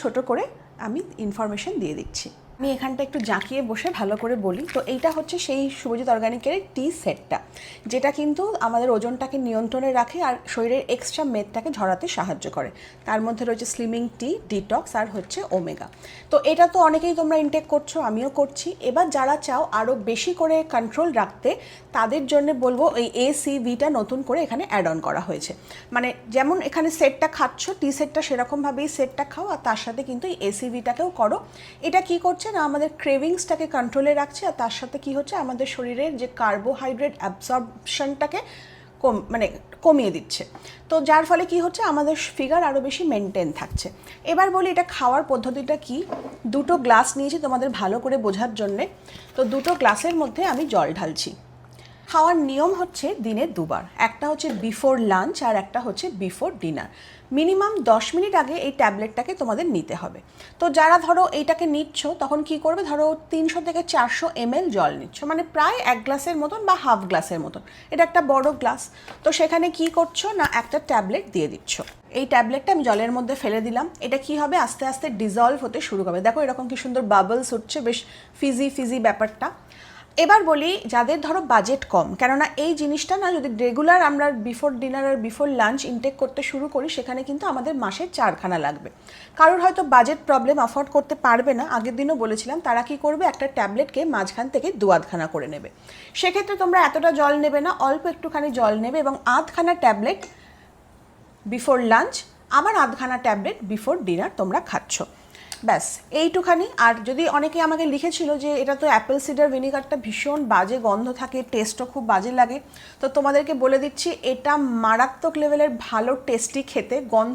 ছোট করে আমি ইনফরমেশন দিয়ে দিচ্ছি। আমি এখানটা একটু জাঁকিয়ে বসে ভালো করে বলি। তো এইটা হচ্ছে সেই শুভজিৎ অর্গানিকের টি সেটটা, যেটা কিন্তু আমাদের ওজনটাকে নিয়ন্ত্রণে রাখে আর শরীরের এক্সট্রা মেদটাকে ঝরাতে সাহায্য করে। তার মধ্যে রয়েছে স্লিমিং টি, ডিটক্স আর হচ্ছে ওমেগা। তো এটা তো অনেকেই তোমরা ইনটেক করছো, আমিও করছি। এবার যারা চাও আরও বেশি করে কন্ট্রোল রাখতে, তাদের জন্য বলবো এই ACVটা নতুন করে এখানে অ্যাড অন করা হয়েছে। মানে যেমন এখানে সেটটা খাচ্ছ, টি সেটটা সেরকমভাবেই সেটটা খাও, আর তার সাথে কিন্তু এই ACVটাকেও করো। এটা কি করছে না, আমাদের ক্রেভিংসটাকে কন্ট্রোলে রাখছে, আর তার সাথে কি হচ্ছে, আমাদের শরীরের যে কার্বোহাইড্রেট অ্যাবসর্পশনটাকে কমিয়ে দিচ্ছে। তো যার ফলে কি হচ্ছে, আমাদের ফিগার আরও বেশি মেনটেন থাকছে। এবার বলি এটা খাওয়ার পদ্ধতিটা কি। দুটো গ্লাস নিয়েছি তোমাদের ভালো করে বোঝার জন্যে। তো দুটো গ্লাসের মধ্যে আমি জল ঢালছি। খাওয়ার নিয়ম হচ্ছে দিনে দুবার, একটা হচ্ছে বিফোর লাঞ্চ আর একটা হচ্ছে বিফোর ডিনার। মিনিমাম 10 মিনিট আগে এই ট্যাবলেটটাকে তোমাদের নিতে হবে। তো যারা ধরো এইটাকে নিচ্ছ, তখন কি করবে, ধরো 300 থেকে 400 ml জল নিচ্ছ, মানে প্রায় 1 গ্লাসের মতন বা হাফ গ্লাসের মতন। এটা একটা বড় গ্লাস। তো সেখানে কি করছো না, একটা ট্যাবলেট দিয়ে দিচ্ছ। এই ট্যাবলেটটা আমি জলের মধ্যে ফেলে দিলাম। এটা কি হবে, আস্তে আস্তে ডিজলভ হতে শুরু করবে। দেখো এরকম কি সুন্দর বাবলস উঠছে, বেশ ফিজি ফিজি ব্যাপারটা। এবার বলি যাদের ধরো বাজেট কম, কেননা এই জিনিসটা না যদি রেগুলার আমরা বিফোর ডিনার আর বিফোর লাঞ্চ ইনটেক করতে শুরু করি, সেখানে কিন্তু আমাদের মাসে 4খানা লাগবে। কারোর হয়তো বাজেট প্রবলেম, অ্যাফোর্ড করতে পারবে না, আগের দিনও বলেছিলাম, তারা কি করবে, একটা ট্যাবলেটকে মাঝখান থেকে 2-আধখানা করে নেবে। সেক্ষেত্রে তোমরা এতটা জল নেবে না, অল্প একটুখানি জল নেবে এবং 8খানা ট্যাবলেট বিফোর লাঞ্চ, আবার 8খানা ট্যাবলেট বিফোর ডিনার তোমরা খাচ্ছ। ব্যাস এইটুখানি। আর যদি অনেকে আমাকে লিখেছিল যে এটা তো অ্যাপেল সিডার ভিনিগারটা ভীষণ বাজে গন্ধ থাকে, টেস্টও খুব বাজে লাগে, তো তোমাদেরকে বলে দিচ্ছি এটা মারাত্মক লেভেলের ভালো টেস্টি খেতে, গন্ধ